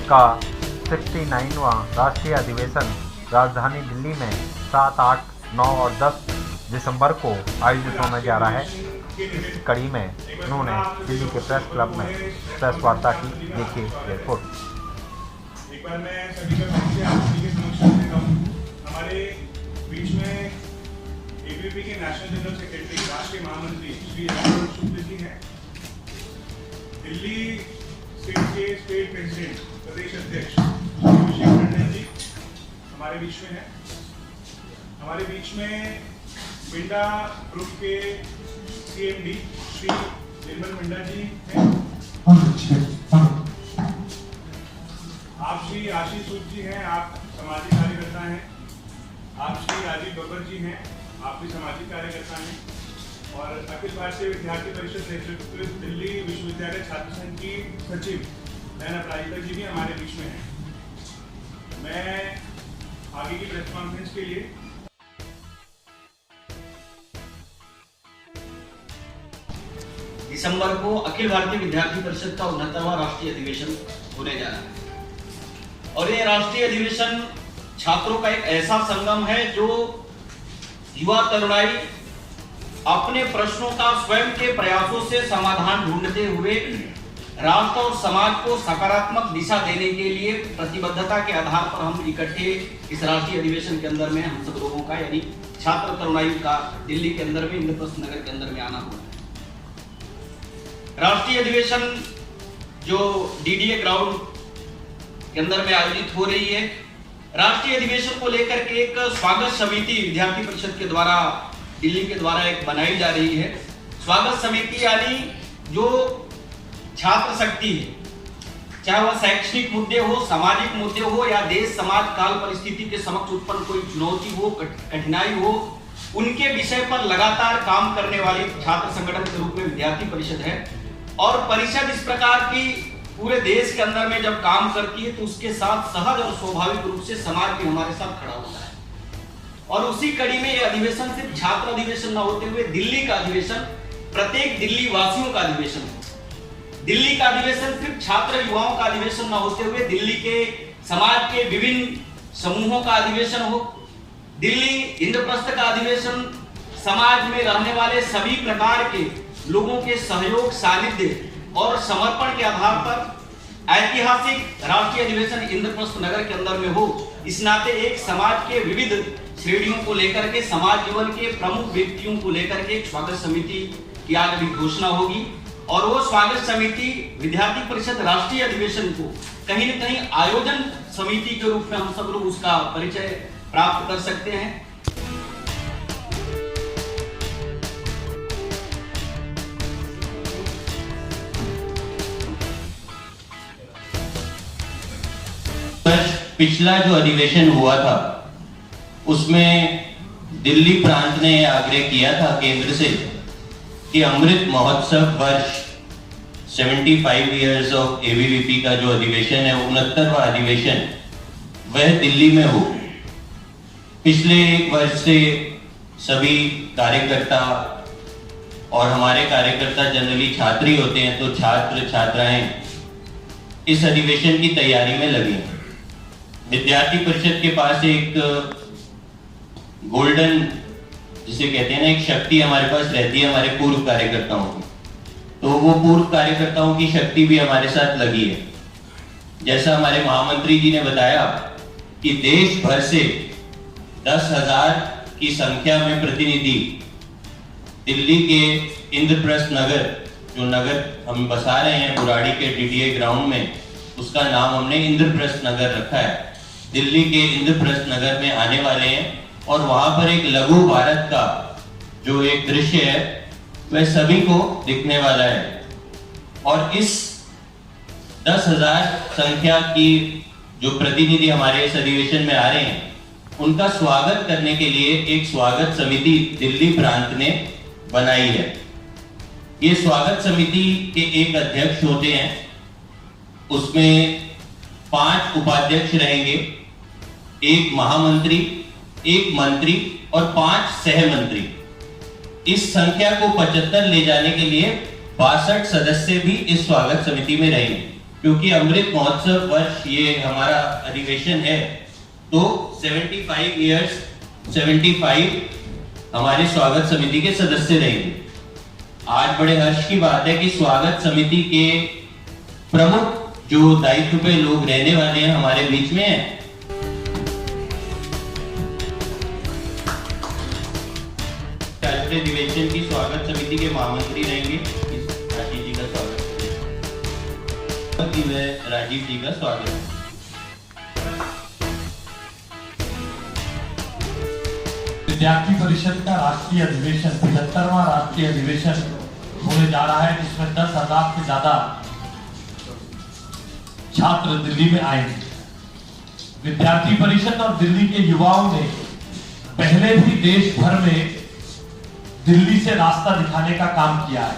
का 69वां राष्ट्रीय अधिवेशन राजधानी दिल्ली में 7, 8, 9 और 10 दिसंबर को आयोजित होने जा रहा है। इस कड़ी में उन्होंने दिल्ली के प्रेस क्लब में प्रेस वार्ता की। देखिए रिपोर्ट। एक बार मैं सभी का परिचय आप सभी के समक्ष रखता हूं। हमारे बीच में एबीवीपी के नेशनल जनरल सेक्रेटरी, राष्ट्रीय महामंत्री श्री राहुल शुक्ल जी हैं। दिल्ली स्टेट के स्टेट प्रेसिडेंट, प्रदेश अध्यक्ष अभिषेक टंडन जी हमारे बीच में हैं। हमारे बीच में मिंडा ग्रुप के सीएमडी श्री निर्मल मिंडा जी हैं। आप श्री आशीष सूद जी हैं, आप सामाजिक कार्यकर्ता हैं। आप श्री राजीव बब्बर जी हैं, आप भी सामाजिक कार्यकर्ता हैं। और अखिल भारतीय विद्यार्थी परिषद नेतृत्व दिल्ली विश्वविद्यालय छात्र संघ की सचिव नैना अपराजिता जी भी हमारे बीच में हैं। मैं आगे की प्रेस कॉन्फ्रेंस के लिए दिसंबर को अखिल भारतीय विद्यार्थी परिषद का 69वां राष्ट्रीय अधिवेशन होने जा रहा है। और ये राष्ट्रीय अधिवेशन छात्रों का एक ऐसा संगम है जो युवा तरुणाई अपने प्रश्नों का स्वयं के प्रयासों से समाधान ढूंढते हुए राष्ट्र और समाज को सकारात्मक दिशा देने के लिए प्रतिबद्धता के आधार पर हम इकट्ठे इस राष्ट्रीय अधिवेशन के अंदर में हम सब लोगों का यानी छात्र तरुणाई का दिल्ली के अंदर में इंद्रप्रस्थ नगर के अंदर में आना हुआ है। राष्ट्रीय अधिवेशन जो डीडीए ग्राउंड के अंदर में आयोजित हो रही है, राष्ट्रीय अधिवेशन को लेकर के एक स्वागत समिति विद्यार्थी परिषद के द्वारा दिल्ली के द्वारा एक बनाई जा रही है। स्वागत समिति यानी जो छात्र शक्ति है, चाहे वह शैक्षणिक मुद्दे हो, सामाजिक मुद्दे हो या देश समाज काल परिस्थिति के समक्ष उत्पन्न कोई चुनौती हो, कठिनाई हो, उनके विषय पर लगातार काम करने वाली छात्र संगठन के रूप में विद्यार्थी परिषद है। और परिषद इस प्रकार की पूरे देश के अंदर में जब काम करती है तो उसके साथ सहज और स्वाभाविक रूप से समाज भी हमारे साथ खड़ा होता है। और उसी कड़ी में यह अधिवेशन सिर्फ छात्र अधिवेशन न होते हुए दिल्ली का अधिवेशन, प्रत्येक दिल्ली वासियों का अधिवेशन हो। दिल्ली का अधिवेशन सिर्फ छात्र युवाओं का अधिवेशन न होते हुए दिल्ली के समाज के विभिन्न समूहों का अधिवेशन हो। दिल्ली इंद्रप्रस्थ का अधिवेशन समाज में रहने वाले सभी प्रकार के लोगों के सहयोग, सानिध्य और समर्पण के आधार पर ऐतिहासिक राष्ट्रीय अधिवेशन इंद्रप्रस्थ नगर के अंदर में हो। इस नाते एक समाज के विविध श्रेणियों को लेकर के, समाज जीवन के प्रमुख व्यक्तियों को लेकर के एक स्वागत समिति की आज अभी घोषणा होगी। और वो स्वागत समिति विद्यार्थी परिषद राष्ट्रीय अधिवेशन को कहीं न कहीं आयोजन समिति के रूप में हम सब लोग उसका परिचय प्राप्त कर सकते हैं। पिछला जो अधिवेशन हुआ था उसमें दिल्ली प्रांत ने आग्रह किया था केंद्र से कि अमृत महोत्सव वर्ष 75 इयर्स ऑफ एबीवीपी का जो अधिवेशन है, 69वां अधिवेशन, वह दिल्ली में हो। पिछले एक वर्ष से सभी कार्यकर्ता और हमारे कार्यकर्ता जनरली छात्र ही होते हैं, तो छात्र छात्राएं इस अधिवेशन की तैयारी में लगे हैं। विद्यार्थी परिषद के पास एक गोल्डन, जिसे कहते हैं ना, एक शक्ति हमारे पास रहती है हमारे पूर्व कार्यकर्ताओं की। तो वो पूर्व कार्यकर्ताओं की शक्ति भी हमारे साथ लगी है। जैसा हमारे महामंत्री जी ने बताया कि देश भर से 10,000 की संख्या में प्रतिनिधि दिल्ली के इंद्रप्रस्थ नगर, जो नगर हम बसा रहे हैं बुराड़ी के डीडीए ग्राउंड में, उसका नाम हमने इंद्रप्रस्थ नगर रखा है। दिल्ली के इंद्रप्रस्थ नगर में आने वाले हैं और वहां पर एक लघु भारत का जो एक दृश्य है वह सभी को दिखने वाला है। और इस 10,000 संख्या की जो प्रतिनिधि हमारे इस अधिवेशन में आ रहे हैं, उनका स्वागत करने के लिए एक स्वागत समिति दिल्ली प्रांत ने बनाई है। ये स्वागत समिति के एक अध्यक्ष होते हैं, उसमें 5 उपाध्यक्ष रहेंगे, एक महामंत्री, एक मंत्री और 5 सहमंत्री। इस संख्या को 75 ले जाने के लिए 62 सदस्य भी इस स्वागत समिति में रहेंगे। क्योंकि अमृत महोत्सव वर्ष ये हमारा अधिवेशन है, तो 75 हमारे स्वागत समिति के सदस्य रहेंगे। आज बड़े हर्ष की बात है कि स्वागत समिति के प्रमुख जो दायित्व पे लोग रहने वाले हैं हमारे बीच में हैं। अधिवेशन की स्वागत समिति के महामंत्री रहेंगे। आशीष जी का स्वागत है, राजीव जी का स्वागत है। विद्यार्थी परिषद का राष्ट्रीय अधिवेशन 75वां राष्ट्रीय अधिवेशन होने जा रहा है, जिसमें 10,000 से ज्यादा छात्र दिल्ली में आएंगे। विद्यार्थी परिषद और दिल्ली के युवाओं ने पहले भी देश भर में दिल्ली से रास्ता दिखाने का काम किया है।